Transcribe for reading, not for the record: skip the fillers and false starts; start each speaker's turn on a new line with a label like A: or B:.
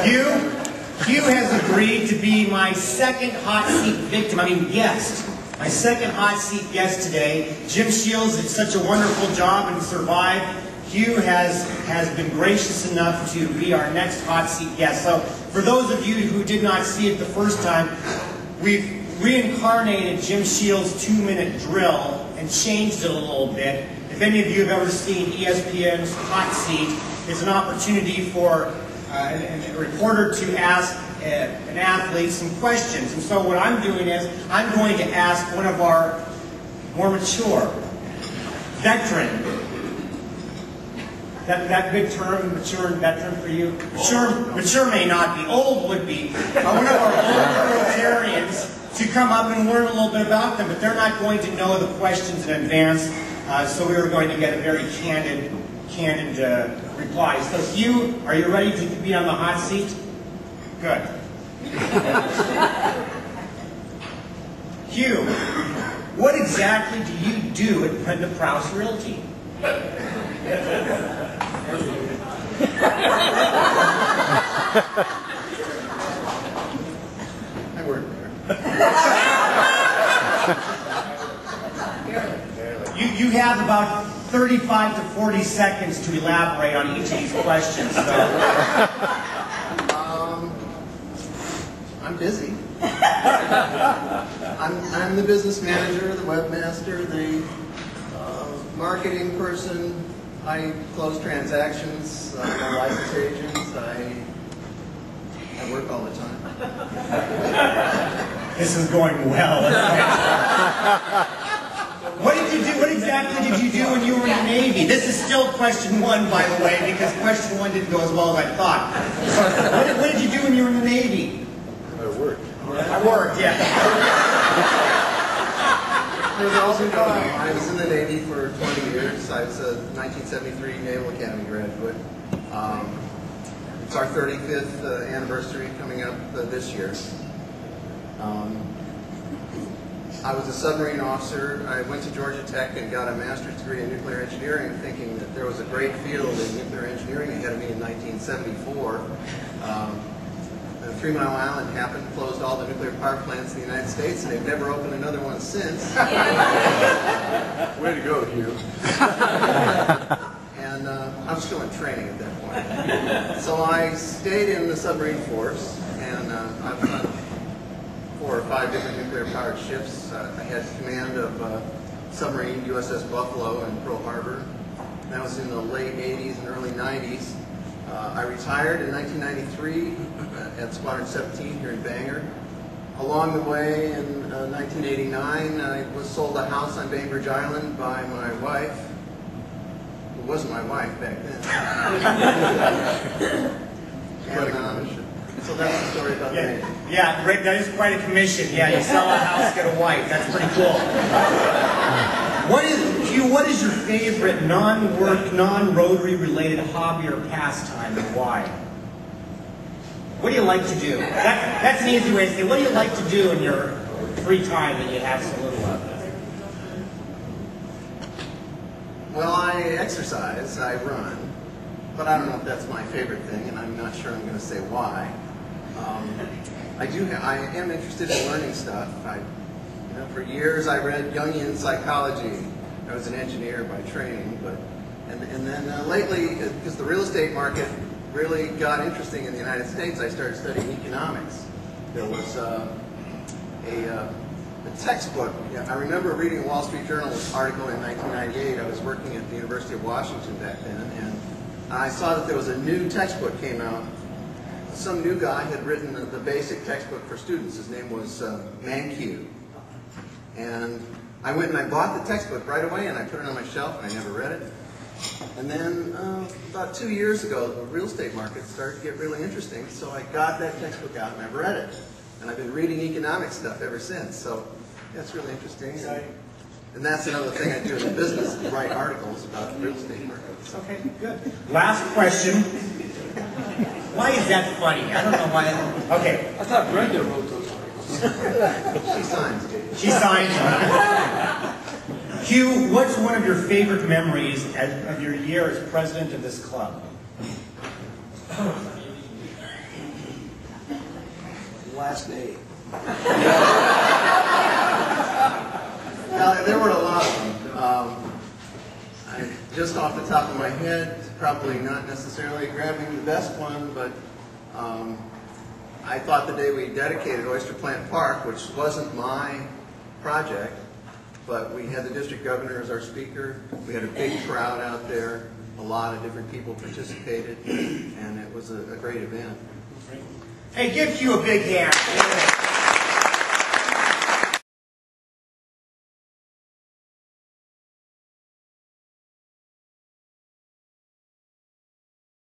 A: Hugh has agreed to be my second hot seat victim, guest. My second hot seat guest today. Jim Shields did such a wonderful job and survived. Hugh has been gracious enough to be our next hot seat guest. So for those of you who did not see it the first time, we've reincarnated Jim Shields' 2-minute drill and changed it a little bit. If any of you have ever seen ESPN's Hot Seat, it's an opportunity for a reporter to ask an athlete some questions. And so what I'm doing is I'm going to ask one of our more mature, veteran, that good term, mature and veteran for you? Mature may not be, old would be. One of our older Rotarians to come up and learn a little bit about them, but they're not going to know the questions in advance, so we are going to get a very candid reply. So Hugh, are you ready to be on the hot seat? Good. Hugh, what exactly do you do at Brenda Prowse Realty?
B: I work there.
A: You have about 35 to 40 seconds to elaborate on each of these questions. So.
B: I'm busy. I'm the business manager, the webmaster, the marketing person. I close transactions. I'm a licensed agent. I work all the time.
A: This is going well. What did you do? What exactly did you do when you were in the Navy? This is still question 1, by the way, because question 1 didn't go as well as I thought. So, what did you do when you were in the Navy?
B: I work.
A: I worked, yeah.
B: I was in the Navy for 20 years. I was a 1973 Naval Academy graduate. It's our 35th anniversary coming up this year. I was a submarine officer. I went to Georgia Tech and got a master's degree in nuclear engineering, thinking that there was a great field in nuclear engineering ahead of me in 1974. 3 Mile Island happened, closed all the nuclear power plants in the United States, and they've never opened another one since.
C: Way to go, Hugh.
B: And I was still in training at that point. So I stayed in the submarine force, and I've done 4 or 5 different nuclear-powered ships. I had command of submarine USS Buffalo in Pearl Harbor. That was in the late 80s and early 90s. I retired in 1993 at Squadron 17 here in Bangor. Along the way, in 1989, I was sold a house on Bainbridge Island by my wife, who wasn't my wife back then. And, so that's the story about me.
A: Yeah, great. That is quite a commission. Yeah, you sell a house, get a wife. That's pretty cool. What is your favorite non-work, non-Rotary related hobby or pastime, and why? What do you like to do? That's an easy way to say. What do you like to do in your free time that you have so little of?
B: Well, I exercise, I run, but I don't know if that's my favorite thing, and I'm not sure I'm going to say why. I am interested in learning stuff. For years I read Jungian psychology. I was an engineer by training, and then lately, because the real estate market really got interesting in the United States, I started studying economics. There was a textbook. I remember reading a Wall Street Journal article in 1998. I was working at the University of Washington back then, and I saw that there was a new textbook came out. Some new guy had written the basic textbook for students. His name was Mankiw. And I went and I bought the textbook right away, and I put it on my shelf, and I never read it. And then about 2 years ago, the real estate market started to get really interesting, so I got that textbook out and I've read it. And I've been reading economic stuff ever since, so that's really interesting. And that's another thing I do in the business, is write articles about the real estate market.
A: Okay, good. Last question. Why is that funny? I don't know why. Okay.
C: I thought Brenda wrote those articles.
B: She signs.
A: She signs. Hugh, what's one of your favorite memories of your year as president of this club?
C: last day.
B: Now, there were a lot of them. Just off the top of my head, probably not necessarily grabbing the best one, but I thought the day we dedicated Oyster Plant Park, which wasn't my project, but we had the district governor as our speaker. We had a big crowd out there. A lot of different people participated, and it was a great event.
A: Hey, give Hugh a big hand.